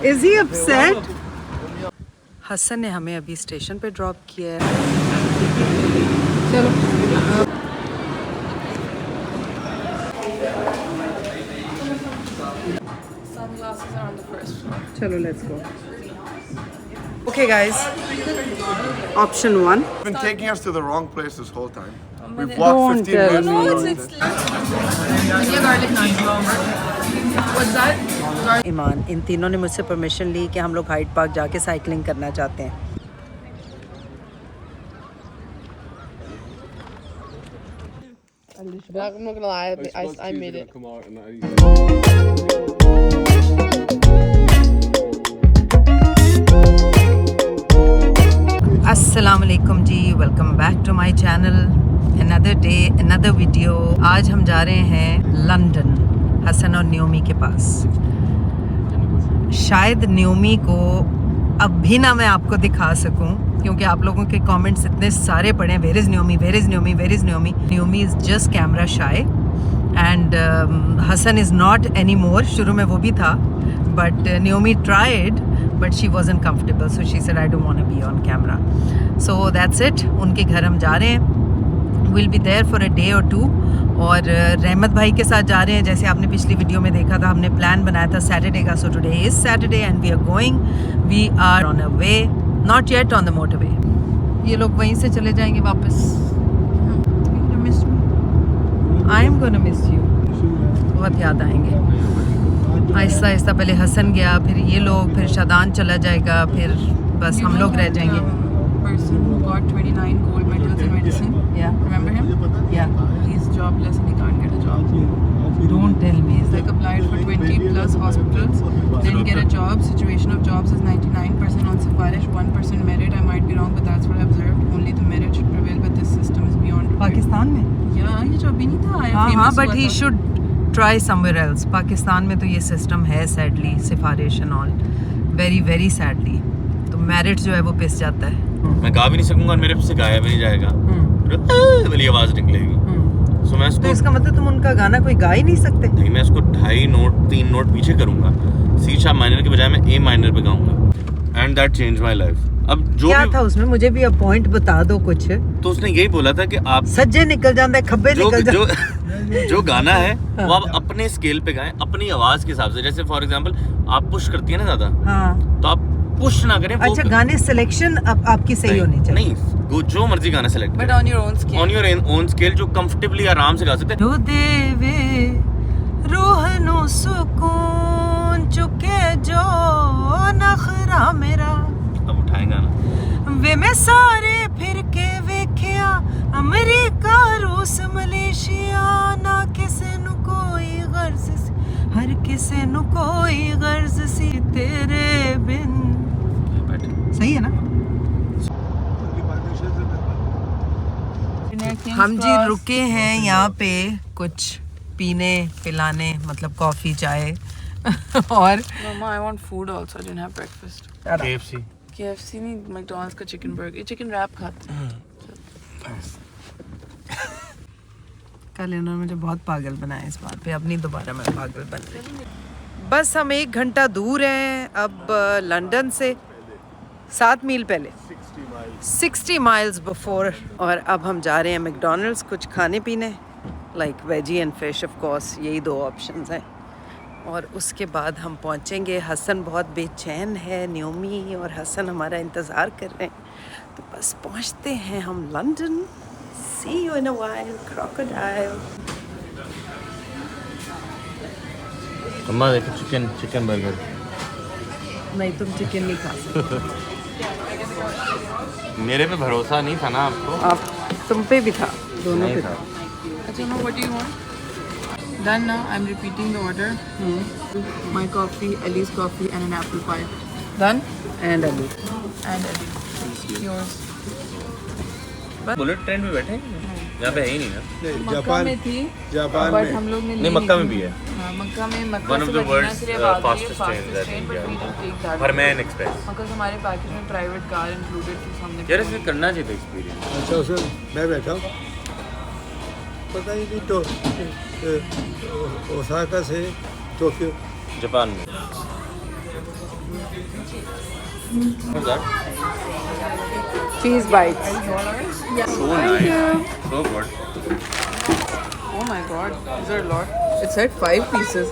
Is he upset? Hasan ने हमें अभी स्टेशन पे ड्रॉप किया है। चलो चलो let's go. Okay guys, option 1. You've been taking us to the wrong place this whole time. We've Don't walked 15 tell minutes. me. to It's Norrington. garlic naan. What's that? ईमान, इन तीनों ने मुझसे permission ली कि हम लोग हाइड पार्क जाके cycling करना चाहते हैं। I'm not gonna lie, I made it. अस्सलाम वालेकुम जी, welcome back to my channel. Another day another video. आज हम जा रहे हैं लंदन, हसन और न्योमी के पास। शायद न्योमी को अब भी ना मैं आपको दिखा सकूं, क्योंकि आप लोगों के कमेंट्स इतने सारे पड़े हैं, where is Naomi, where is Naomi, where is Naomi. Naomi is just camera shy and Hasan is not any more. शुरू में वो भी था, but Naomi tried but she wasn't comfortable, so she said I don't want to be on camera. So that's it. उनके घर हम जा रहे हैं। We'll be there for a day or two. और रहमत भाई के साथ जा रहे हैं। जैसे आपने पिछली वीडियो में देखा था, हमने प्लान बनाया था सैटरडे का। So today is Saturday and we are going. We are on a way, not yet on the motorway. ये लोग वहीं से चले जाएंगे वापस। You miss me? I am gonna miss you. बहुत याद आएंगे। आहिस्ता आहिस्ता पहले हसन गया, फिर ये लोग, फिर शादान चला जाएगा, फिर बस हम लोग रह जाएंगे। Person who got 29 gold medals in medicine. Yeah, Remember him? yeah. He's jobless and he can't get a job. Don't tell me. He's like applied for 20 plus hospitals, didn't get a job. Situation of jobs is 99% on Safarish, 1% merit. I might be wrong, but that's what I observed. Only the merit should prevail, but this system is beyond repair. Pakistan में? Yeah, ये जो अभी नहीं था आया हाँ, famous but हुआ he था। should try somewhere else. Pakistan में तो ये सिस्टम है sadly, सिफारिश and all. Very very sadly. तो मेरिट जो है वो पिस जाता है। मैं गा भी नहीं सकूंगा और मेरे से गाया भी नहीं जाएगा, वाली आवाज निकलेगी। सो मैं तो इसको इसका मतलब तुम उनका गाना कोई गा ही नहीं सकते? नहीं, मैं इसको 2.5 नोट 3 नोट पीछे करूंगा। सी शार्प माइनर के बजाय मैं ए माइनर पे गाऊंगा and that change my life. अब जो क्या भी था उसमें, मुझे भी अब पॉइंट बता दो कुछ। तो उसने यही बोला था कि आप सज्जे निकल जाता है, खब्बे जो निकल जो जाता जो गाना है वो आप अपने स्केल पे गाएं, अपनी आवाज के हिसाब से। जैसे फॉर एग्जांपल आप पुश करती है ना ज्यादा, हाँ। तो आप पुश ना करें। अच्छा, गाने सिलेक्शन अब आपकी सही होनी चाहिए। नहीं, वो जो मर्जी गाना सेलेक्ट But करें on your own scale. On your own scale, जो कंफर्टेबली आराम से गा सकते हैं। जो देवे रूह नु सुकून चुके जो नखरा मेरा। अब उठाएगा ना वे मैं सारे फिर के वेख्या, अमेरिका रूस मलेशिया, ना किसे नु कोई गर्ज सी, हर किसे नु कोई गर्ज सी तेरे बिन। सही है ना? हम जी रुके हैं यहाँ पे कुछ पीने पिलाने, मतलब कॉफी चाय और Mama, I want food also. I didn't have breakfast. KFC KFC नहीं, McDonald's का chicken burger, ये chicken wrap खाते हैं। कल इन्होंने मुझे बहुत पागल बनाया इस बात पे, अब नहीं दोबारा मैं पागल बन रही। बस हम 1 घंटा दूर हैं अब लंदन से, 7 मील पहले, 60 माइल्स बिफोर। और अब हम जा रहे हैं मैकडॉनल्ड्स कुछ खाने पीने, like veggie and fish of course, यही 2 ऑप्शंस हैं। और उसके बाद हम पहुंचेंगे। हसन बहुत बेचैन है, न्योमी और हसन हमारा इंतज़ार कर रहे हैं। तो बस पहुंचते हैं हम London. See you in a while, crocodile. अम्मा देखो चिकन बर्गर। नहीं, तुम चिकन नहीं खा सकते। मेरे पे भरोसा नहीं था ना आपको? आप, तुम पे भी था, दोनों पे था। अच्छा, no, what do you want? Done now. I'm repeating the order. My coffee, Ellie's coffee, and an apple pie. Done? And Ali And Ellie. Yours. Bullet train में बैठे यहाँ पे है ही नहीं ना। मक्का में थी, जापान but में। हम लोग ने नहीं, मक्का में भी है। हाँ, मक्का में One of the world's fastest trains, I think, yeah. Farman express. Because हमारे पैकेज में प्राइवेट कार इंक्लूडेड थी, हमने यार इसमें करना चाहिए था एक्सपीरियंस। अच्छा सर, मैं बैठा हूँ, पता ही नहीं तो ओसाका से टोक्यो। जापान में What's that? Cheese bites. So nice. So good. Oh my god, these are a lot. It said 5 pieces.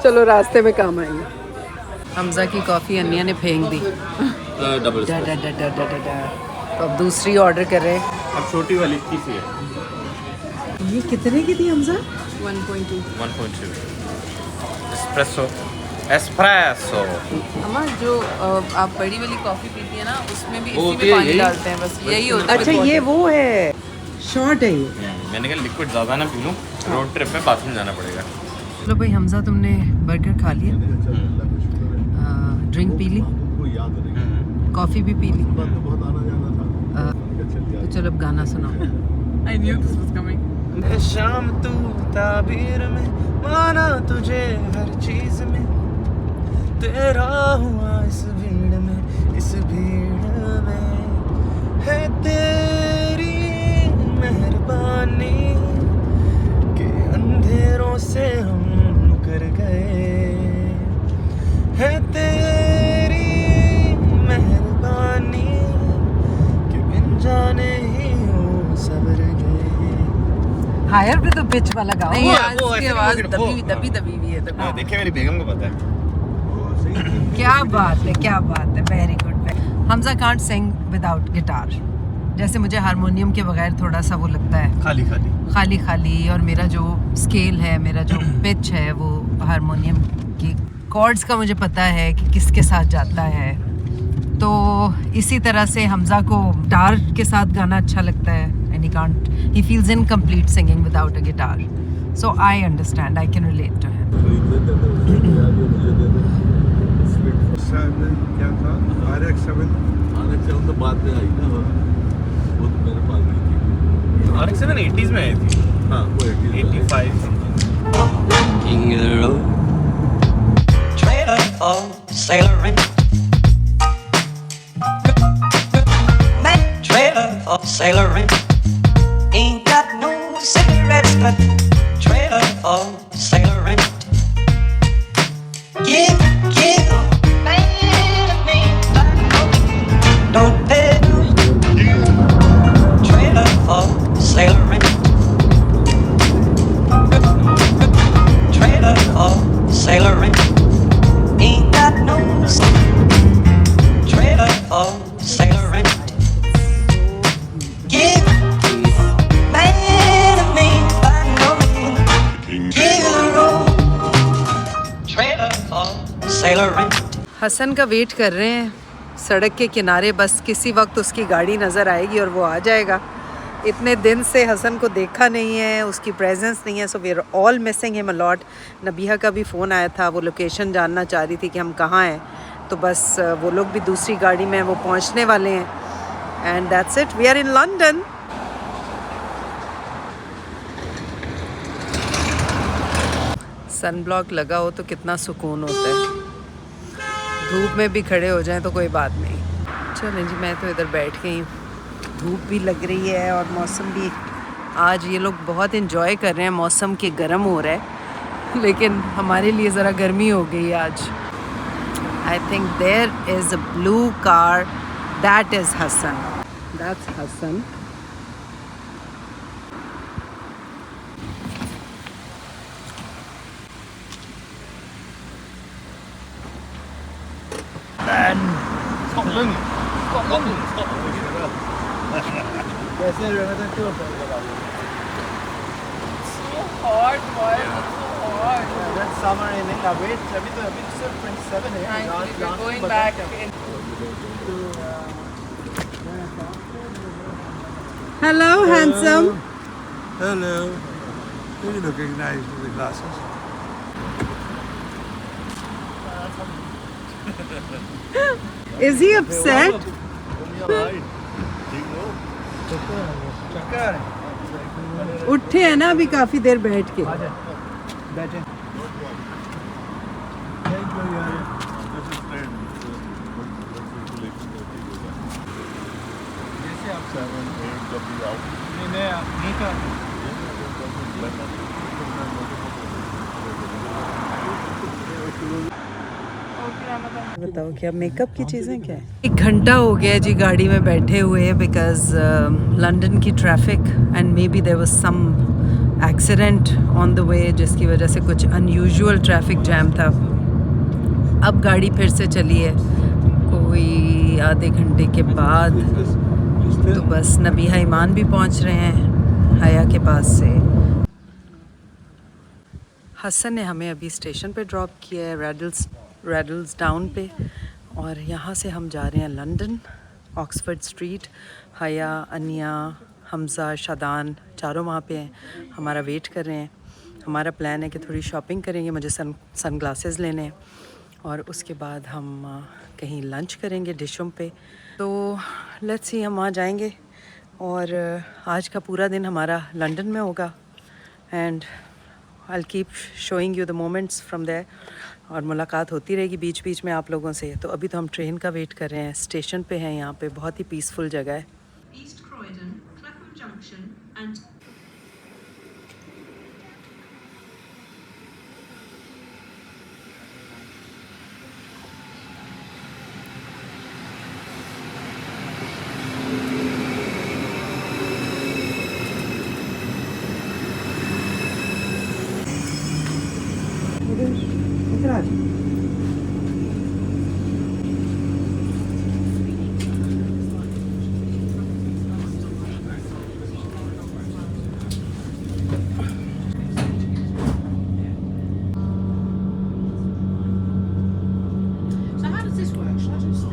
चलो रास्ते में काम आएंगे. हमजा की कॉफ़ी अन्या ने फेंक दी. डबल डा डा डा डा डा डा डा. तो अब दूसरी ऑर्डर कर रहे हैं. अब छोटी वाली की सी है. ये कितने की थी हमजा? 1.2. 1.2. एस्प्रेसो. अम्मा जो आप बड़ी वाली कॉफी पीती है ना, उसमें भी वो इसी होती में है पानी यही? डालते हैं, बस यही होता है. अच्छा ये वो है. शॉर्ट है ये. मैंने कहा लिक्विड ज़्यादा ना पी लूँ, रोड ट्रिप पे बाथरूम जाना पड़ेगा. चलो भाई हमजा तुमने बर्गर खा लिया, ड्रिंक पी ली, कॉफ़ी भी पी ली, तो चलो अब गाना सुनाओ. I knew this was coming. शाम तू ताबीर में माना तुझे हर चीज में, तेरा हुआ इस भीड़ में, इस भीड़ में है तेरी मेहरबानी के अंधेरों से हम मुकर गए, है तेरी मेहरबानी कि बिन जाने ही हो सबर गए. हायर भी तो पिच वाला गाओ. नहीं, वो आज ऐसे की नहीं आवाज वो- दबी हुई है. हाँ, देखिए मेरी बेगम को पता है. क्या बात है, क्या बात है. Very good. Hamza can't Singh without guitar. जैसे मुझे हारमोनियम के बगैर थोड़ा सा वो लगता है, खाली खाली. खाली खाली. और मेरा जो स्केल है, मेरा जो पिच है, वो हारमोनियम की कॉर्ड्स का मुझे पता है कि किसके साथ जाता है. तो इसी तरह से हमजा को गिटार के साथ गाना अच्छा लगता है. And he can't, he feels incomplete singing without a guitar. So I understand, I can relate to him. क्या था RX-7 तो बाद में आई ना, वो तो मेरे पास नहीं थी. RX-7 80s में आई थी. हाँ वो 85 something. King of the road, trailer for sailoring. Man, trailer for sailoring. Ain't got no cigarettes, but trailer for sailoring. Give, man, don't pay. Trailer for sailoring. Trailer for sailoring. Ain't got no trailer for sailoring. Give man a man by no man. Give the road. Trailer for sailoring. Hasan का wait कर रहे हैं सड़क के किनारे. बस किसी वक्त उसकी गाड़ी नज़र आएगी और वो आ जाएगा. इतने दिन से हसन को देखा नहीं है, उसकी प्रेजेंस नहीं है. So we are all missing him a lot. Nabiha का भी फ़ोन आया था, वो लोकेशन जानना चाह रही थी कि हम कहाँ हैं. तो बस वो लोग भी दूसरी गाड़ी में, वो पहुँचने वाले हैं. And that's it, we are in London. Sunblock लगा हो तो कितना सुकून होता है. धूप में भी खड़े हो जाएं तो कोई बात नहीं. चलें जी, मैं तो इधर बैठ गई हूँ. धूप भी लग रही है और मौसम भी, आज ये लोग बहुत इन्जॉय कर रहे हैं मौसम के. गर्म हो रहा है, लेकिन हमारे लिए ज़रा गर्मी हो गई आज. I think there is a blue car, that is Hasan. That's Hasan. कैसे रहना था क्यों Hot, boy. So hot. That's summer in India. Wait, अभी तो सिर्फ 27 है. Thank you. We're going back. Hello handsome. Hello. You're looking nice with the glasses. Is he upset? उठे हैं ना अभी काफ़ी देर बैठ के. बैठे. जैसे आप 7, 8 जब भी आओ. नहीं नहीं का. बताओ क्या मेकअप की चीज़ें क्या है। 1 घंटा हो गया जी गाड़ी में बैठे हुए बिकॉज लंदन की traffic and maybe there was some accident on the way जिसकी वजह से कुछ अनयूजुअल ट्रैफिक जैम था। अब गाड़ी फिर से चली है कोई आधे घंटे के बाद। तो बस नबीहा ईमान भी पहुंच रहे हैं हया के पास से। हसन ने हमें अभी स्टेशन पे ड्रॉप किया है रेडल्स डाउन पे, और यहाँ से हम जा रहे हैं लंदन ऑक्सफोर्ड स्ट्रीट। हया, अनिया, हमज़ा, शादान चारों वहाँ पे हैं, हमारा वेट कर रहे हैं। हमारा प्लान है कि थोड़ी शॉपिंग करेंगे, मुझे सन ग्लासेस लेने हैं, और उसके बाद हम कहीं लंच करेंगे डिशों पे। तो लेट्स सी हम वहाँ जाएंगे, और आज का पूरा दिन हमारा लंदन में होगा and I keep showing you the moments from there, और मुलाकात होती रहेगी बीच बीच में आप लोगों से। तो अभी तो हम ट्रेन का वेट कर रहे हैं, स्टेशन पे हैं, यहाँ पे बहुत ही पीसफुल जगह है। East Croydon, Clapham Junction and so how does this work? Should I just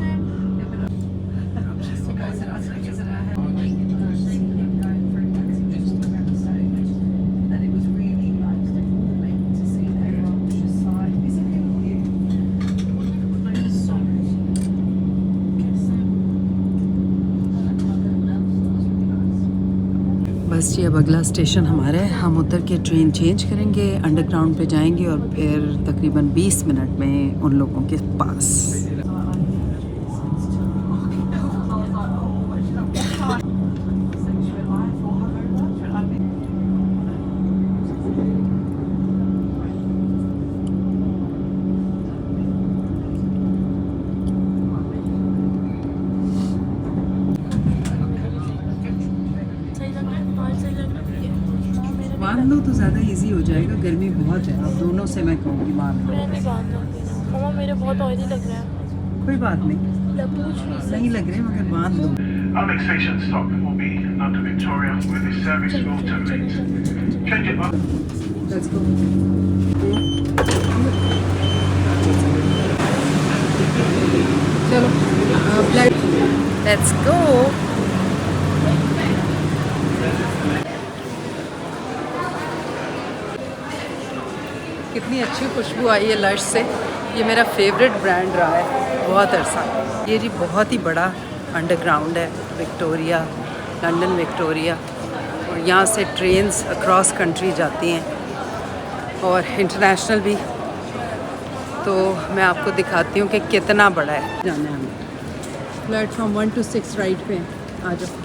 बस जी अब अगला स्टेशन हमारा है, हम उतर के ट्रेन चेंज करेंगे, अंडरग्राउंड पे जाएंगे और फिर तकरीबन 20 मिनट में उन लोगों के पास। बांध लो तो ज़्यादा इजी हो जाएगा, गर्मी बहुत है। आप दोनों से मैं कहूँगी बांध लो। मैं नहीं बांधूंगी ना मम्मा, मेरे बहुत ऑयली लग रहा है। कोई बात नहीं, नहीं लग रहे मगर बांध लो। Our next station stop will be London Victoria, where this service will terminate. Change it up. Let's go. चलो लेट्स गो। कितनी अच्छी खुशबू आई है लश से। ये मेरा फेवरेट ब्रांड रहा है बहुत अरसा। ये जी बहुत ही बड़ा अंडरग्राउंड है विक्टोरिया, लंदन विक्टोरिया, और यहाँ से ट्रेन्स अक्रॉस कंट्री जाती हैं और इंटरनेशनल भी। तो मैं आपको दिखाती हूँ कि कितना बड़ा है। जाना है हमें प्लेटफॉर्म 1 to 6 राइट पे आ जाओ।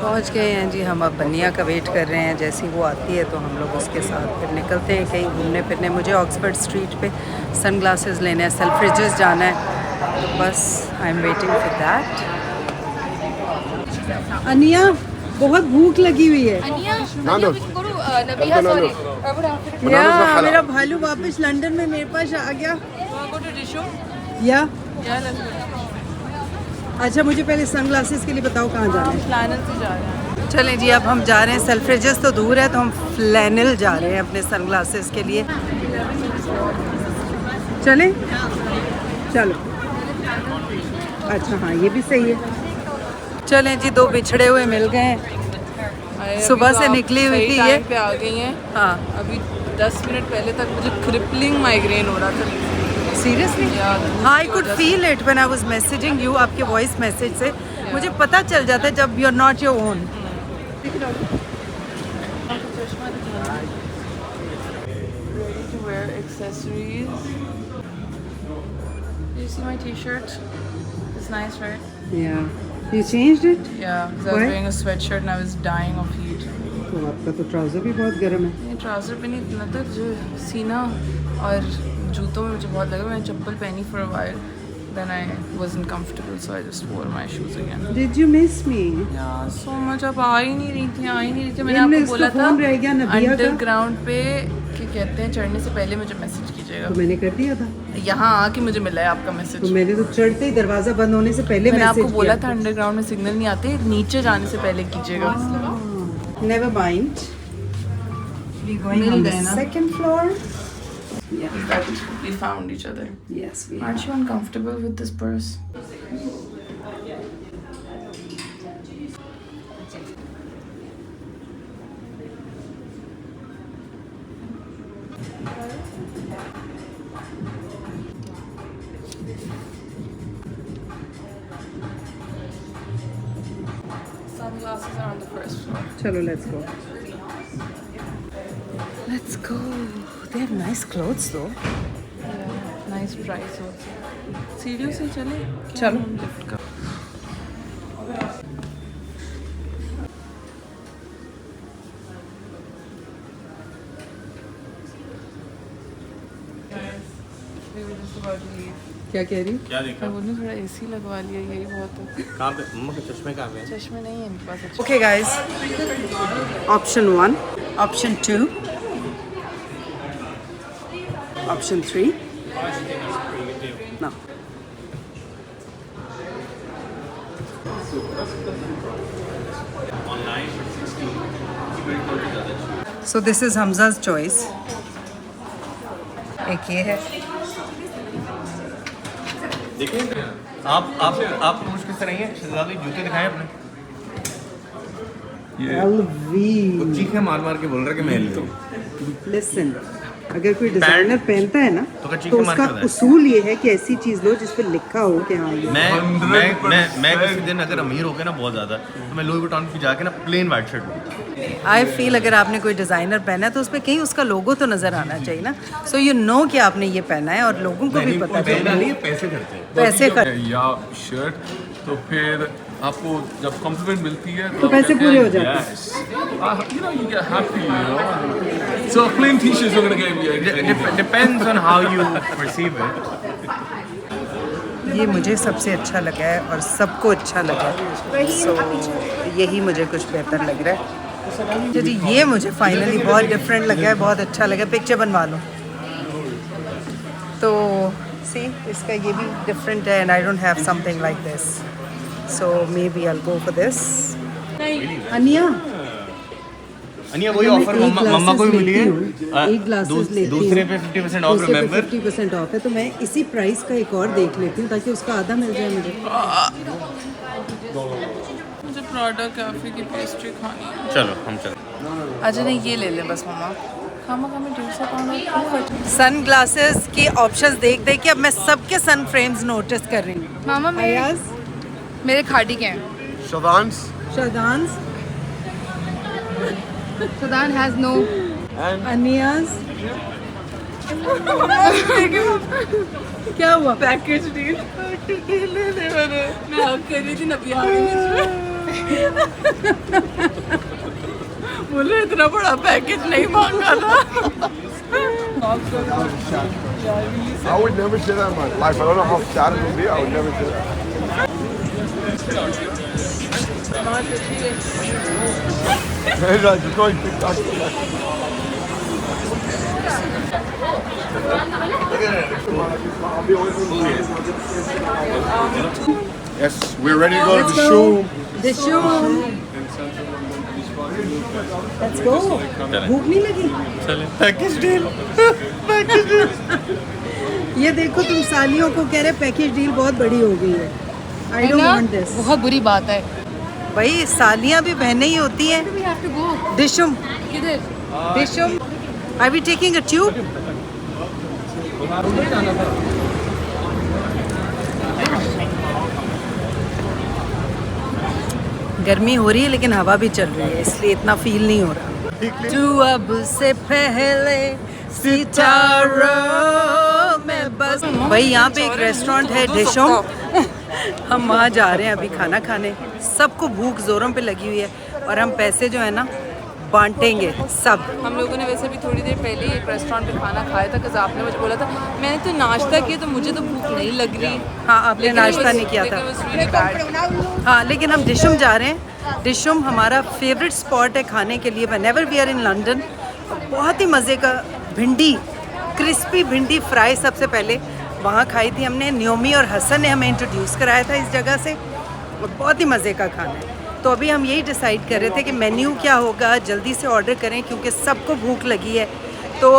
पहुंच गए हैं जी हम। अब बनिया का वेट कर रहे हैं, जैसी वो आती है तो हम लोग उसके साथ फिर निकलते हैं कहीं घूमने फिरने। मुझे ऑक्सफोर्ड स्ट्रीट पे सन ग्लासेस लेने हैं, सेल्फ्रिजेस जाना है, तो बस I am waiting for that. Ania बहुत भूख लगी हुई है। अनिया अनिया कुछ करो, नबिया सॉरी या मेरा भालू वापस लंदन में मेरे पास आ गया। गो टू डिशो या या अच्छा मुझे पहले सनग्लासेस के लिए बताओ कहाँ जाना है। प्लानर से जा रहे हैं। चलें जी, अब हम जा रहे हैं, सेल्फ्रिजेस तो दूर है तो हम फ्लैनल जा रहे हैं अपने सनग्लासेस के लिए। चलें चलो, अच्छा हाँ ये भी सही है। चलें जी, दो बिछड़े हुए मिल गए हैं। सुबह से निकली हुई थी ये पे आ गई हैं। हाँ अभी 10 मिनट पहले तक मुझे क्रिपलिंग माइग्रेन हो रहा था। सीरियसली हाँ, I could feel it when I was messaging you. आपके वॉइस मैसेज से मुझे पता चल जाता है जब you are not your own. Ready to wear accessories. You see my t-shirt? It's nice, right? Yeah, you changed it? Yeah, because I was Why? wearing a sweatshirt and I was dying of heat. तो आपका तो trouser भी बहुत गर्म है। ये trouser पे नहीं इतना था, जो सीना और जूतों में मुझे बहुत लगा। मैंने चप्पल पहनी for a while, then I wasn't comfortable, so I just wore my shoes again. Did you miss me? Yeah, so much. अब आ ही नहीं रही थी, मैंने इनमें आपको बोला इसका था फोन रह गया नबिया का। अंडरग्राउंड पे क्या कहते हैं, चढ़ने से पहले मुझे मैसेज कीजिएगा। तो मैंने कर दिया था। यहाँ आके मुझे मिला है आपका मैसेज। तो मैंने तो चढ़ते ही दरवाजा बंद होने से पहले मैंने मैसेज आपको बोला था अंडरग्राउंड में सिग्नल नहीं आते, नीचे जाने से पहले कीजिएगा। Never mind. We going mill on गए the ना? second floor. That we found each other. Yes, we Aren't you uncomfortable with this purse? Sunglasses are on the first floor. Chalo, let's go. Let's go. They have nice clothes though. Yeah, nice price also. सीढ़ियों से चले? चलो। Lift का। We were just about to leave. क्या कह रही? क्या देखा? मैं बोलूँ थोड़ा एसी लगवा लिया, यही बहुत है। कहाँ पे मम्मा के चश्मे कहाँ पे हैं? चश्मे नहीं है इनके पास। अच्छा Okay, guys. Option 1, option 2, option 3. No. So this is Hamza's choice. एक ये है। देखिए आप मुश्किल से नहीं है शहजादी, जूते दिखाएं अपने। LV. चीखे मार मार के बोल रहा है कि मैं LV। Listen, अगर कोई डिजाइनर पहनता है ना तो क्या चीखे तो मार उसका के बताए? उसूल ये है कि ऐसी चीज लो जिस पे लिखा हो कि हाँ ये। मैं किसी दिन अगर अमीर हो गया ना बहुत ज़्यादा, तो मैं लुई वुइटन की जाके ना प्लेन वाइट शर्ट लूँ। आई फील अगर आपने कोई डिज़ाइनर पहना है तो उस पर कहीं उसका लोगो तो नज़र आना चाहिए ना, सो यू नो कि आपने ये पहना है और लोगों को भी पता पहना चले। नहीं, पैसे खर्चे हैं। पैसे खर्च या शर्ट, तो फिर आपको जब कॉम्प्लीमेंट मिलती है तो पैसे पूरे हो जाते हैं। हैं। You know, you get happy, you know. So plain t-shirts are gonna get you. Depends on how you perceive it. ये मुझे सबसे अच्छा लगा है और सबको अच्छा लगा है, सो यही मुझे कुछ बेहतर लग रहा है। जी ये मुझे फाइनली बहुत डिफरेंट लगा है, बहुत अच्छा लगा। पिक्चर बनवा लो तो सी, इसका ये भी डिफरेंट है and I don't have something like this, so may be I will go for this. Ania Ania वही ऑफर मम्मा को भी मिली है। एक ग्लासेस लेती हूँ, दूसरे पे 50% ऑफ, दूसरे पे रिमेंबर। 50% ऑफ है, तो मैं इसी प्राइस का एक और देख लेती हूँ ताकि उसका आधा मिल जाए मुझे। मुझे प्रोडक्ट कैफे की पेस्ट्री खानी है। चलो हम चलो। अच्छा नहीं, ये ले लें बस मम्मा। खामा खामा 150 पाउंड। सन ग्लासेस के ऑप्शंस देख देख के अब मैं सबके सन फ्रेम्स नोटिस कर रही हूँ। मामा मेरे खाड़ी के हैं। Shadan Sudan has no. अनियाज क्या हुआ? पैकेज डील ले ले मैंने। मैं हक कर रही थी नबिया बोले इतना बड़ा पैकेज नहीं मांगा था। I would never say that in my life. I don't know how sad it would be. I would never say that. Hey, guys, just going TikTok. Yes, we're ready to go to the show. The show. Let's go. भूख नहीं लगी? Package deal ये देखो तुम सालियों को कह रहे package deal बहुत बड़ी हो गई है. I don't want this. बहुत बुरी बात है. भाई सालियाँ भी बहनें ही होती हैं. We have to go. Dishum. किधर? Dishum. Are we taking a tube? गर्मी हो रही है लेकिन हवा भी चल रही है इसलिए इतना फील नहीं हो रहा. तू अब से पहले सितारों में बस. भाई यहाँ पे एक रेस्टोरेंट है डिशोम. हम वहाँ जा रहे हैं अभी खाना खाने. सबको भूख जोरों पे लगी हुई है और हम पैसे जो है ना बांटेंगे सब. हम लोगों ने वैसे भी थोड़ी देर पहले ही एक रेस्टोरेंट पे खाना खाया था, क्योंकि आपने मुझे बोला था. मैंने तो नाश्ता किया तो मुझे तो भूख नहीं लग रही. हाँ आपने नाश्ता नहीं किया था. हाँ लेकिन हम डिशम जा रहे हैं. डिशम हमारा फेवरेट स्पॉट है खाने के लिए. Whenever we are in London. बहुत ही मज़े का भिंडी, क्रिस्पी भिंडी फ्राई सबसे पहले वहाँ खाई थी हमने. न्योमी और हसन ने हमें इंट्रोड्यूस कराया था इस जगह से. और बहुत ही मज़े का खाना है. तो अभी हम यही डिसाइड कर रहे थे कि मेन्यू क्या होगा, जल्दी से ऑर्डर करें क्योंकि सबको भूख लगी है. तो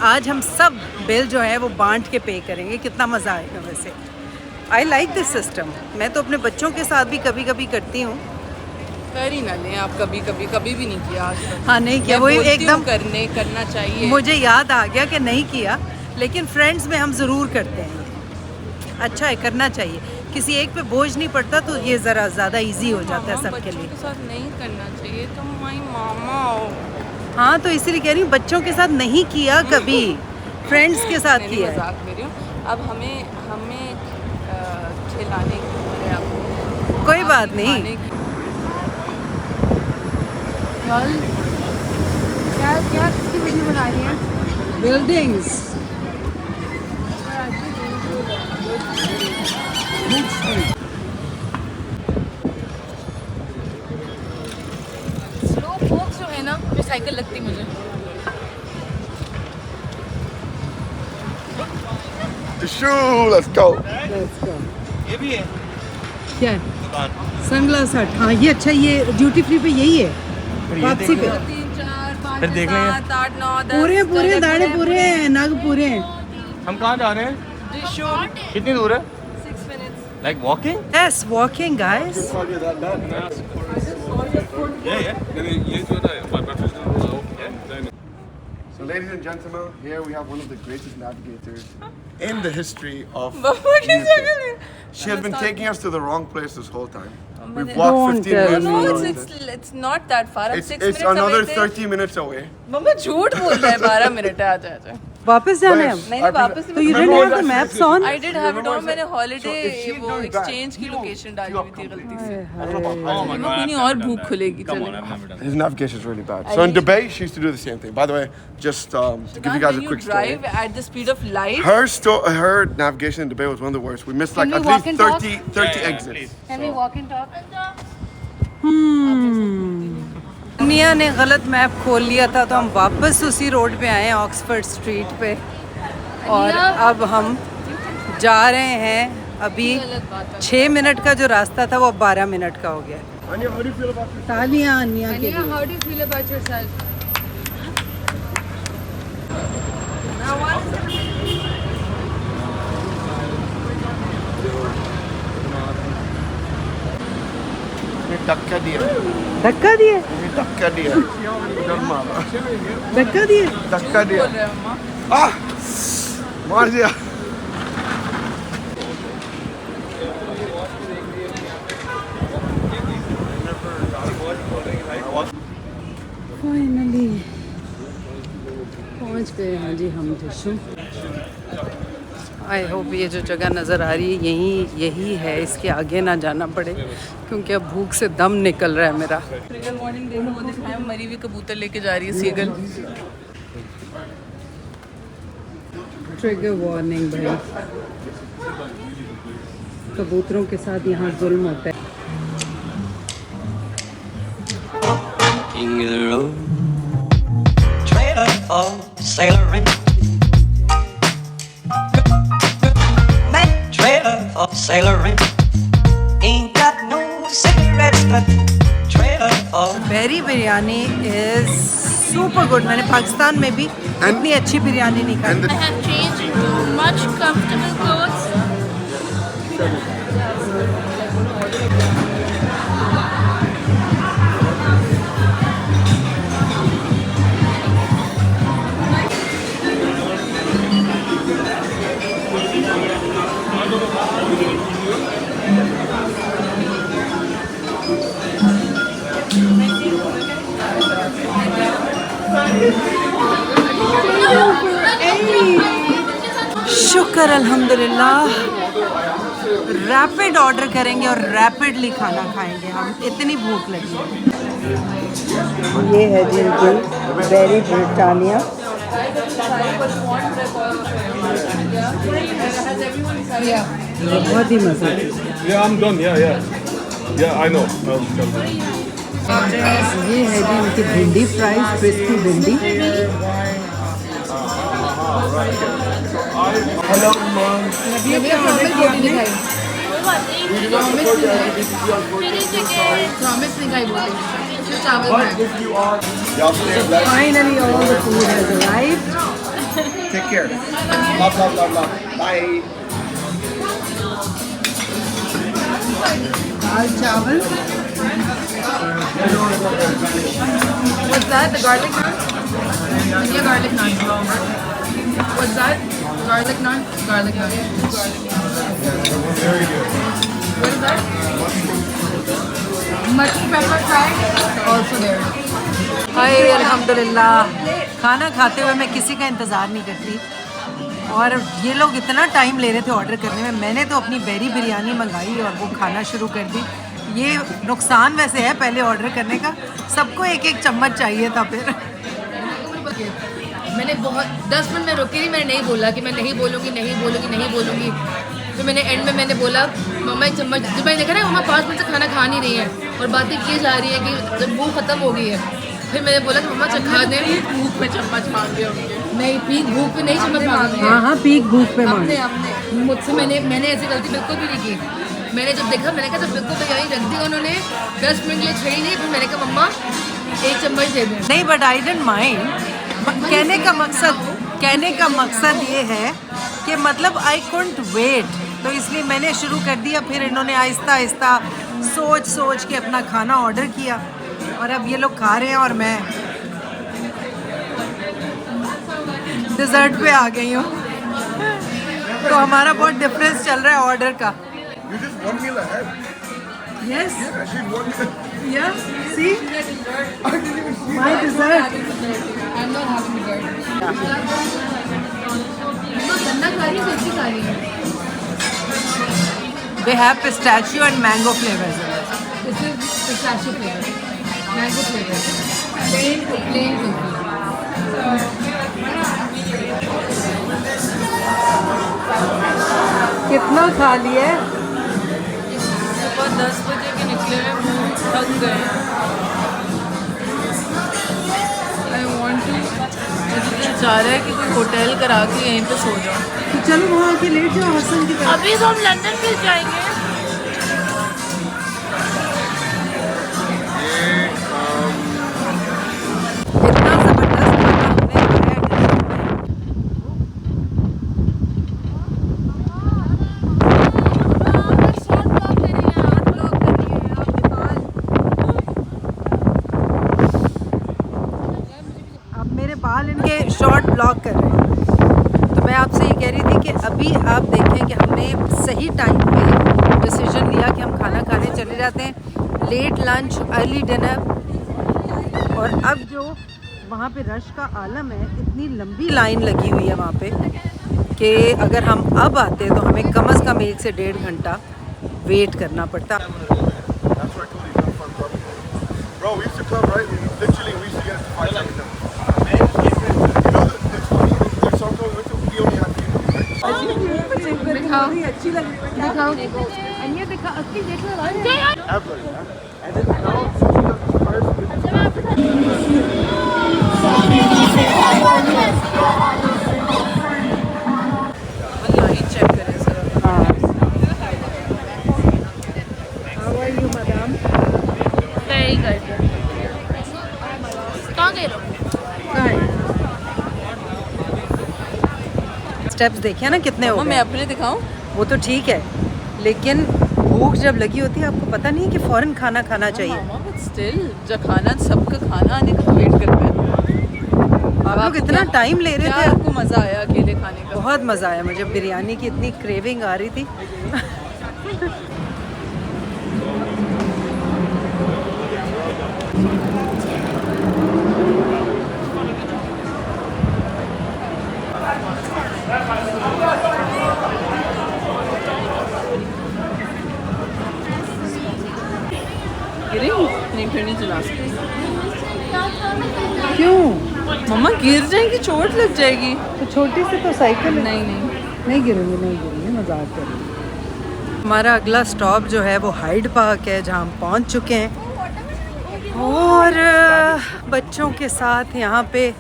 आज हम सब बिल जो है वो बांट के पे करेंगे. कितना मज़ा आएगा वैसे. I like this system. मैं तो अपने बच्चों के साथ भी कभी कभी करती हूँ. कर ही ना लें आप. कभी भी नहीं किया आज तक. हाँ नहीं किया. वो एकदम करना चाहिए. मुझे याद आ गया कि नहीं किया, लेकिन फ्रेंड्स में हम ज़रूर करते हैं. अच्छा है, करना चाहिए. किसी एक पे बोझ नहीं पड़ता तो ये ज़रा ज़्यादा इजी हो जाता है सबके लिए. बच्चों के साथ नहीं करना चाहिए. तुम माई मामा हो. हाँ तो इसीलिए कह रही हूँ बच्चों के साथ नहीं किया कभी, फ्रेंड्स के साथ किया है. मजाक कर रही हूँ. अब हमें खिलाने की आपको. कोई बात नहीं. क्या किसकी वीडियो बना रही है? बिल्डिंग्स. स्लो फोक्स जो है ना, ये साइकिल लगती मुझे. The shoe, let's go. ये भी है क्या है? दुकान. सनग्लास हट. हाँ ये अच्छा, ये ड्यूटी फ्री पे यही है. वापसी पे 3 4 5 फिर देख लेंगे. 7 8 9 10 पूरे दाढ़े पूरे हैं, नग पूरे हैं. हम कहाँ जा रहे हैं? कितनी दूर है? 6 minutes. Like walking. Yes, walking guys. So, ladies and gentlemen, here we have one of the greatest navigators in the history of Baba की UK. जगह में. She has been taking us to the wrong place this whole time. We've Don't walked 15 tell minutes. me. from No, the it's London. it's not that far. I'm 6 It's minutes another away. 30 minutes away. मम्मा झूठ बोल रहा है. 12 minute है. आजा. वापस जाना है. Yes. नहीं I वापस present- तो you Remember didn't have what the I maps said? on? I did have it on. मैंने So हॉलीडे if she's वो going back, एक्सचेंज की लोकेशन डाली हुई थी गलती से. Oh my मम्मा कोई नहीं और भूख खुलेगी. चलो. His navigation is really bad. So in Dubai, she used to do the same thing. By the way, just to give you guys a When quick you story. drive at the speed of light. Her navigation in Dubai was one of the worst. We missed like Can at we walk least and talk? 30 exits. Can we walk and talk? मियाँ ने गलत map खोल लिया था तो हम वापस उसी रोड पे आए हैं, ऑक्सफोर्ड स्ट्रीट पे. और अब हम जा रहे हैं. अभी 6 मिनट का जो रास्ता था वो 12 मिनट का हो गया. Anya, how do you feel about this? तालियां अनिया के लिए. How do you feel about yourself? धक्का दिया. धक्का दिए. धक्का दिया. डर मारा. धक्का दिए. धक्का दिया. बोल रहे हैं मम्मा. Ah! मार दिया. फाइनली पहुंच गए हैं जी हम डिशम. आई होप ये जो जगह नज़र आ रही है यही है, इसके आगे ना जाना पड़े क्योंकि अब भूख से दम निकल रहा है मेरा. ट्रिगर वार्निंग देखो, वो दिखाया मरी हुई कबूतर लेके जा रही है सीगल. ट्रिगर वार्निंग भाई. कबूतरों के साथ यहाँ जुल्म होता है. King of the road, trailer for sailoring. Trailer for sailoring. Ain't got no cigarettes, but trailer for. Berry biryani is super good. मैंने पाकिस्तान में भी इतनी अच्छी बिरयानी नहीं खाई. I have changed into much comfortable clothes. शुक्र अल्हम्दुलिल्लाह. रैपिड ऑर्डर करेंगे और रैपिडली खाना खाएंगे. हम इतनी भूख लगी है. ये है जिनकी बेरी ब्रिटानिया. बहुत ही मज़ा. Yeah, I'm done. Yeah, I know. ये है जी इनकी भिंडी फ्राई, क्रिस्पी भिंडी. Hello, mom. Y'all stay blessed. Finally all the food has arrived. Take care. Love. Bye. दाल चावल. What's that? The garlic naan? Yeah, garlic naan. What's that? Garlic naan? Garlic naan. What is that? Mutton pepper fry? Also there. हाय अल्हम्दुलिल्लाह. खाना खाते हुए मैं किसी का इंतज़ार नहीं करती. और ये लोग इतना टाइम ले रहे थे ऑर्डर करने में. मैंने तो अपनी बेरी बिरयानी मंगाई और वो खाना शुरू कर दी. ये नुकसान वैसे है पहले ऑर्डर करने का. सबको एक एक चम्मच चाहिए था. फिर मैंने बहुत 10 मिनट में रुकी थी. मैंने नहीं बोला कि मैं नहीं बोलूँगी. फिर मैंने एंड में मैंने बोला मम्मा एक चम्मच. जब मैंने देखा ना मम्मा 5 मिनट से खाना खा नहीं रही है और बातें की जा रही है कि जब भूख खत्म हो गई है. फिर मैंने बोला कि मम्मा चखा दें. भूख में चम्मच मांग दिया. नहीं पीक भूख पे नहीं चम्मच मांगी. हाँ पीक भूख पे मांग. आपने मुझसे मैंने ऐसी गलती बिल्कुल भी नहीं की. मैंने जब देखा मैंने कहा जब बिल्कुल बिरयानी रख दी उन्होंने 10 मिनट लिए छड़ी नहीं. फिर मैंने कहा मम्मा एक चम्मच दे दें. नहीं बट आई डोंट माइंड. कहने का मकसद ये है कि मतलब आई कुडंट वेट. तो इसलिए मैंने शुरू कर दिया. फिर इन्होंने आहिस्ता आहिस्ता सोच के अपना खाना ऑर्डर किया और अब ये लोग खा रहे हैं और मैं डिज़र्ट पे आ गई हूँ. तो हमारा बहुत डिफरेंस चल रहा है ऑर्डर का. You're just one meal ahead. Yes. Yeah, she's one meal. Yeah. See. I didn't even see My dessert. I'm not having dessert. गन्ना खा रही है कैसी खा रही है. They have pistachio and mango flavors. This is pistachio flavor, mango flavor, plain cookie. कितना खा लिए? सुबह 10 बजे के निकले हैं. थक गए. I want to. मुझे दिल चाह रहा है कि कोई होटल करा के यहीं पे सो जाओ. तो चलो वहाँ आके लेट जाओ हसन की तरफ. अभी तो हम लंदन फिर जाएंगे. इतना जबरदस्त खाना हमने खाया अब मेरे बाल इनके शॉर्ट ब्लॉक कर रहे हैं. तो मैं आपसे ये कह रही थी कि अभी आप देखें कि हमने सही टाइम पे डिसीजन लिया कि हम खाना खाने चले जाते हैं. Late lunch early dinner. और अब जो वहाँ पे रश का आलम है, इतनी लंबी लाइन लगी हुई है वहाँ पे कि अगर हम अब आते तो हमें कम से कम 1 से 1.5 घंटा वेट करना पड़ता. That's where I told you come from, bro. We used to come, right? Literally, we used to get 5 seconds. You know, it's funny. There's some time we only have people. दिखाओ अच्छी लग रही है. दिखाओ. अन्य दिखा असली देखो. Ever, yeah. And then now, first, ले लो। स्टेप्स देखिए ना कितने हो मैं गए। अपने दिखाऊं? वो तो ठीक है, लेकिन भूख जब लगी होती है आपको पता नहीं है कि फौरन खाना खाना चाहिए। बट स्टिल जब खाना, सबका खाना आने का वेट कर रहे हैं। आप लोग इतना टाइम ले रहे क्या थे। आपको मजा आया अकेले खाने का? बहुत मज़ा आया मुझे, बिरयानी की इतनी क्रेविंग आ रही थी। नहीं फिर चला सकती। क्यों? मम्मा गिर जाएगी, चोट लग जाएगी। तो छोटी सी तो साइकिल है। नहीं नहीं गिरूंगी, मजाक कर रही हूँ। हमारा अगला स्टॉप जो है वो हाइड पार्क है, जहाँ हम पहुँच चुके हैं और बच्चों के साथ यहाँ पे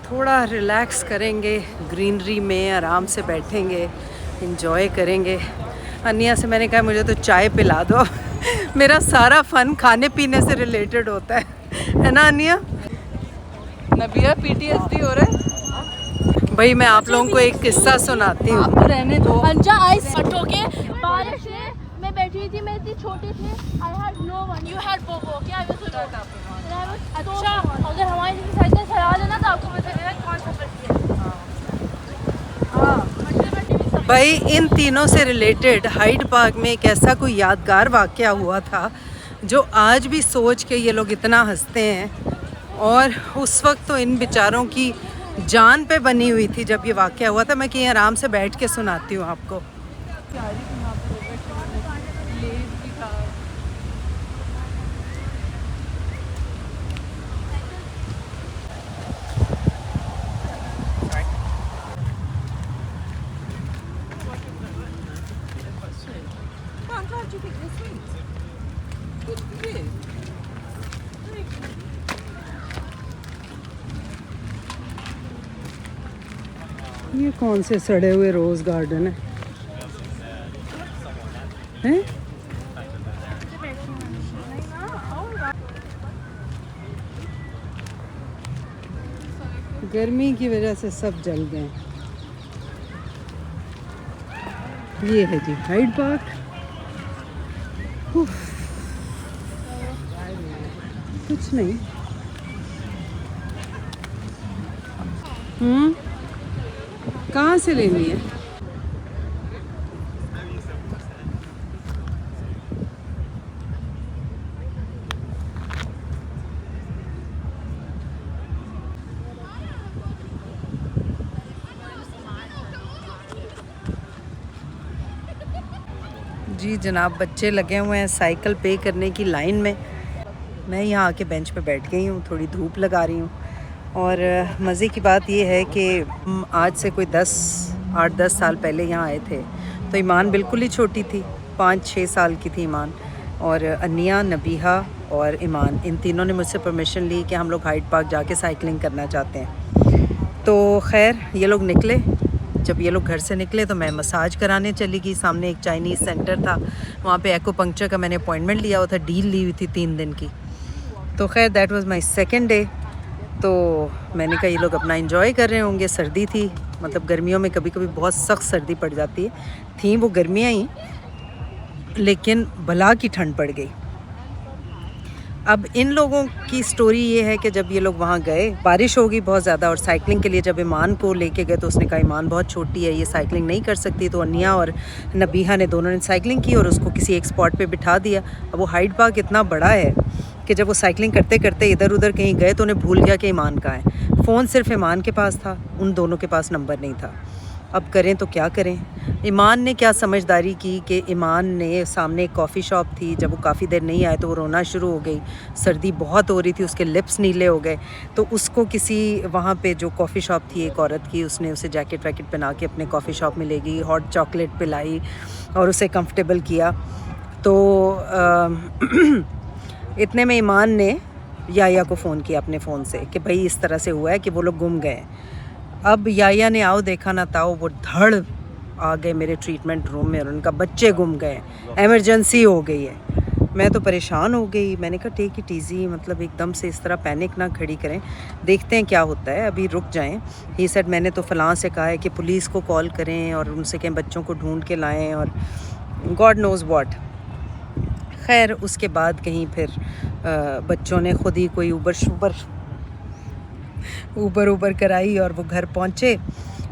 थोड़ा रिलैक्स करेंगे, ग्रीनरी में आराम से बैठेंगे, इंजॉय करेंगे। अनिया से मैंने कहा मुझे तो चाय पिला दो। मेरा सारा फन खाने पीने से रिलेटेड होता है ना अनिया? नबिया PTSD हो रहा है। भाई मैं आप लोगों को एक किस्सा सुनाती हूँ। आप तो रहने दो। अंजा आइस हटो के बारिश में मैं बैठी थी, मैं इतनी छोटी थी। I had no one, you had Bobo. क्या है अच्छा, अगर हमारी साइकिल चला देना तो आपको पता चलेगा कौन सफर किया। भाई इन तीनों से रिलेटेड हाइड पार्क में एक ऐसा कोई यादगार वाक़या हुआ था जो आज भी सोच के ये लोग इतना हंसते हैं, और उस वक्त तो इन बेचारों की जान पे बनी हुई थी जब ये वाक़या हुआ था। मैं कहीं आराम से बैठ के सुनाती हूँ आपको। ये कौन से सड़े हुए रोज गार्डन है? हैं? गर्मी की वजह से सब जल गए। ये है जी हाइड पार्क। उफ, कुछ नहीं। कहाँ से लेनी है? जी जनाब, बच्चे लगे हुए हैं साइकिल पे करने की लाइन में। मैं यहाँ आके बेंच पे बैठ गई हूँ, थोड़ी धूप लगा रही हूँ। और मज़े की बात ये है कि हम आज से कोई 8-10 साल पहले यहाँ आए थे तो ईमान बिल्कुल ही छोटी थी, 5-6 साल की थी ईमान। और अनिया, नबीहा और ईमान, इन तीनों ने मुझसे परमिशन ली कि हम लोग हाइड पार्क जाके साइकिलिंग करना चाहते हैं। तो खैर ये लोग निकले। जब ये लोग घर से निकले तो मैं मसाज कराने चली गई। सामने एक चाइनीज़ सेंटर था, वहाँ पे एक्यूपंक्चर का मैंने अपॉइंटमेंट लिया हुआ था, डील ली हुई थी 3 दिन की। तो खैर that was my second day. तो मैंने कहा ये लोग अपना एंजॉय कर रहे होंगे। सर्दी थी, मतलब गर्मियों में कभी कभी बहुत सख्त सर्दी पड़ जाती है। थी वो गर्मियाँ ही, लेकिन बला की ठंड पड़ गई। अब इन लोगों की स्टोरी ये है कि जब ये लोग वहाँ गए, बारिश हो गई बहुत ज़्यादा, और साइकिलिंग के लिए जब ईमान को लेके गए तो उसने कहा ईमान बहुत छोटी है, ये साइकिलिंग नहीं कर सकती। तो अनिया और नबीहा ने दोनों ने साइकिलिंग की और उसको किसी एक स्पॉट पे बिठा दिया। अब वो हाइड पार्क इतना बड़ा है कि जब वो साइकिलिंग करते करते इधर उधर कहीं गए तो उन्हें भूल गया कि ईमान कहाँ है। फ़ोन सिर्फ ईमान के पास था, उन दोनों के पास नंबर नहीं था। अब करें तो क्या करें। ईमान ने क्या समझदारी की कि ईमान ने, सामने एक कॉफ़ी शॉप थी, जब वो काफ़ी देर नहीं आए तो वो रोना शुरू हो गई। सर्दी बहुत हो रही थी, उसके लिप्स नीले हो गए। तो उसको किसी वहाँ पे जो कॉफ़ी शॉप थी एक औरत की, उसने उसे जैकेट वैकेट पहना के अपने कॉफ़ी शॉप में ले गई, हॉट चॉकलेट पिलाई और उसे कंफर्टेबल किया। तो इतने में ईमान ने याया को फ़ोन किया अपने फ़ोन से कि भाई इस तरह से हुआ है कि वो लोग गुम गए। अब याया ने आओ देखा ना ताओ, वो धड़ आ गए मेरे ट्रीटमेंट रूम में और उनका बच्चे गुम गए, इमरजेंसी हो गई है। मैं तो परेशान हो गई। मैंने कहा टेक इट ईजी, मतलब एकदम से इस तरह पैनिक ना खड़ी करें, देखते हैं क्या होता है, अभी रुक जाएं। ही सेड मैंने तो फ़लाँ से कहा है कि पुलिस को कॉल करें और उनसे कहें बच्चों को ढूंढ के लाएं और गॉड नोज़ व्हाट। खैर उसके बाद कहीं फिर बच्चों ने खुद ही कोई ऊबर कराई और वो घर पहुँचे,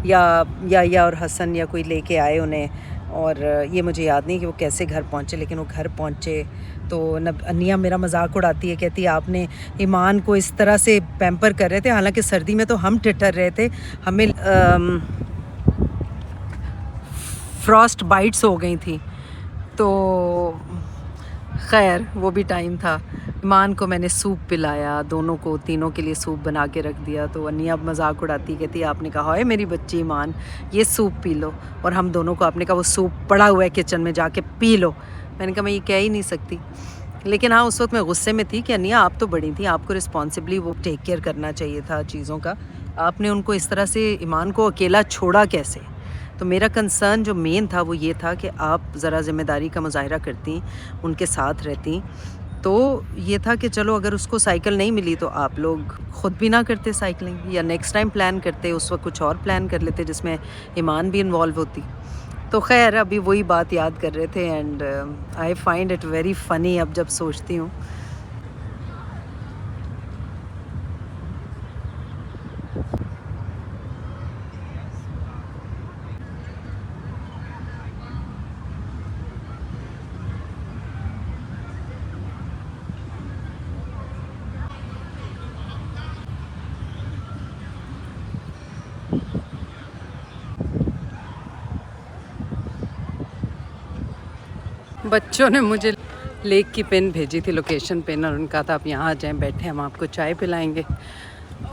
या और हसन या कोई लेके आए उन्हें। और ये मुझे याद नहीं कि वो कैसे घर पहुँचे, लेकिन वो घर पहुँचे तो अनिया मेरा मजाक उड़ाती है, कहती है आपने ईमान को इस तरह से पैम्पर कर रहे थे, हालांकि सर्दी में तो हम ठिठर रहे थे, हमें फ्रॉस्ट बाइट्स हो गई थी। तो खैर वो भी टाइम था। ईमान को मैंने सूप पिलाया, दोनों को, तीनों के लिए सूप बना के रख दिया। तो अनिया मजाक उड़ाती, कहती आपने कहा है मेरी बच्ची ईमान ये सूप पी लो, और हम दोनों को आपने कहा वो सूप पड़ा हुआ है किचन में, जाके पी लो। मैंने कहा मैं ये कह ही नहीं सकती, लेकिन हाँ उस वक्त मैं गुस्से में थी कि अनिया आप तो बड़ी थी, आपको रिस्पॉन्सिबली वो टेक केयर करना चाहिए था चीज़ों का, आपने उनको इस तरह से ईमान को अकेला छोड़ा कैसे। तो मेरा कंसर्न जो मेन था वो ये था कि आप ज़रा ज़िम्मेदारी का मुजाहिरा करती, उनके साथ रहती। तो ये था कि चलो अगर उसको साइकिल नहीं मिली तो आप लोग ख़ुद भी ना करते साइकिलिंग, या नेक्स्ट टाइम प्लान करते, उस वक्त कुछ और प्लान कर लेते जिसमें ईमान भी इन्वॉल्व होती। तो खैर अभी वही बात याद कर रहे थे and I find it very funny अब जब सोचती हूँ। बच्चों ने मुझे लेक की पिन भेजी थी, लोकेशन पिन, और उनका था आप यहाँ आ जाएं, बैठे हम आपको चाय पिलाएंगे।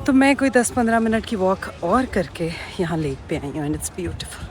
तो मैं कोई 10-15 मिनट की वॉक और करके यहाँ लेक पे आई हूँ एंड इट्स ब्यूटीफुल।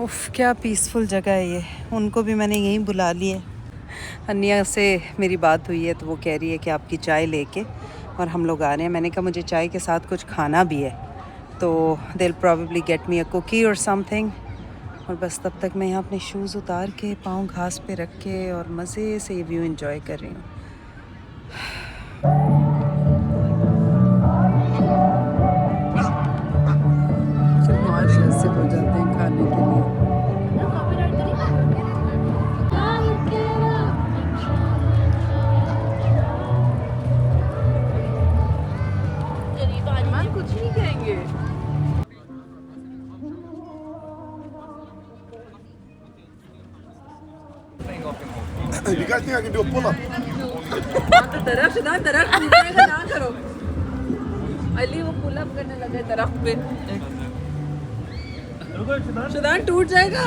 उफ़ क्या पीसफुल जगह है ये। उनको भी मैंने यहीं बुला लिए। अनिया से मेरी बात हुई है तो वो कह रही है कि आपकी चाय लेके और हम लोग आ रहे हैं। मैंने कहा मुझे चाय के साथ कुछ खाना भी है, तो they will probably get me a cookie और समथिंग। और बस तब तक मैं यहाँ अपने शूज़ उतार के पाँव घास पे रख के और मज़े से ये व्यू एंजॉय कर रही हूँ। हो जाते हैं खाने के लिए। कुछ नहीं कहेंगे। You guys think I can do a pull-up? दरख्त ना करो। अली वो पुल अप करने लगे दरख्त पे। शदान टूट जाएगा।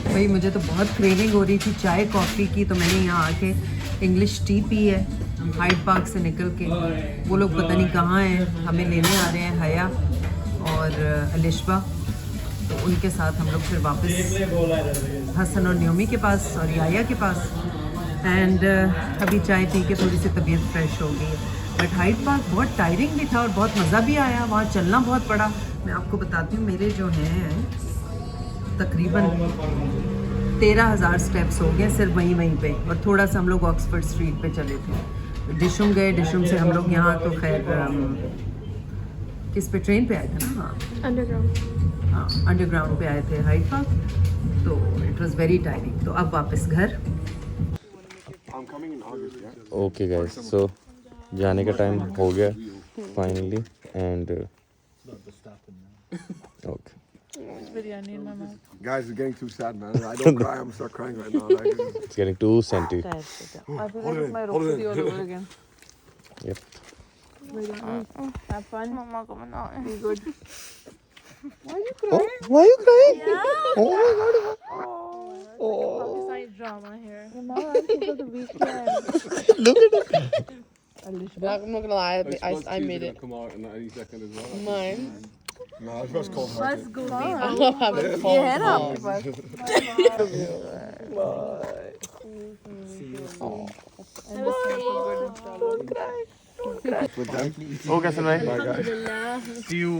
भाई मुझे तो बहुत क्रेविंग हो रही थी चाय कॉफ़ी की, तो मैंने यहाँ आके इंग्लिश टी पी है हाइड पार्क से निकल के। वो लोग पता नहीं कहाँ हैं, हमें लेने आ रहे हैं हया और अलिशबा। तो उनके साथ हम लोग फिर वापस हसन और न्योमी के पास और याया के पास। एंड अभी चाय पी के थोड़ी सी तबीयत फ्रेश हो गई है। बट हाइड पार्क बहुत टायरिंग भी था और बहुत मज़ा भी आया, वहाँ चलना बहुत पड़ा। मैं आपको बताती हूँ, मेरे जो हैं तकरीबन 13,000 स्टेप्स हो गए सिर्फ वहीं पे। और थोड़ा सा हम लोग ऑक्सफोर्ड स्ट्रीट पे चले थे, डिशम गए, डिशम से हम लोग यहाँ तो खैर किस पे ट्रेन पे आए थे ना, हाँ अंडरग्राउंड पे आए थे हाइड पार्क। तो इट वाज वेरी टायरिंग। तो अब वापस घर coming in August, yeah? Okay guys, so जाने का टाइम हो गया finally and okay biryani in my mouth. Guys, it's getting too sad, man. I don't cry. I'm start crying right now. Like, it's getting too senti. I feel like it's my rosary all over again. Yep. Have fun. Mama, come on. Be good. Why are you crying? Oh my god. Pakistani drama here. Mama, I'm thinking of the weekend. Look at it. I'm not gonna lie, I made it. come out in any second as well. Mine. No, it's first cold hard. I'm having fun. ये है ना आपके पास? Okay, Sanjay. See you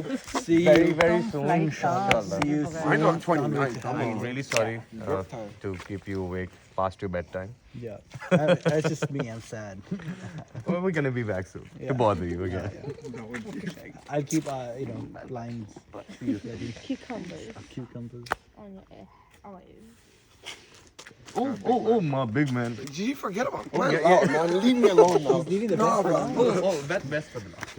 very soon. I got 29. I'm really sorry to keep you awake past your bedtime. Yeah, it's just me. I'm sad. Well, we're gonna be back soon to bother you again. I'll keep, lines ready. Cucumbers Cucumbers. on your eyes. Oh, my big man. Did you forget about me? Man, leave me alone now. Leaving the No, best. bro. Best for the last.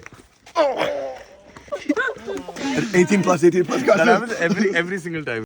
18 plus, 18 plus. That happens every single time.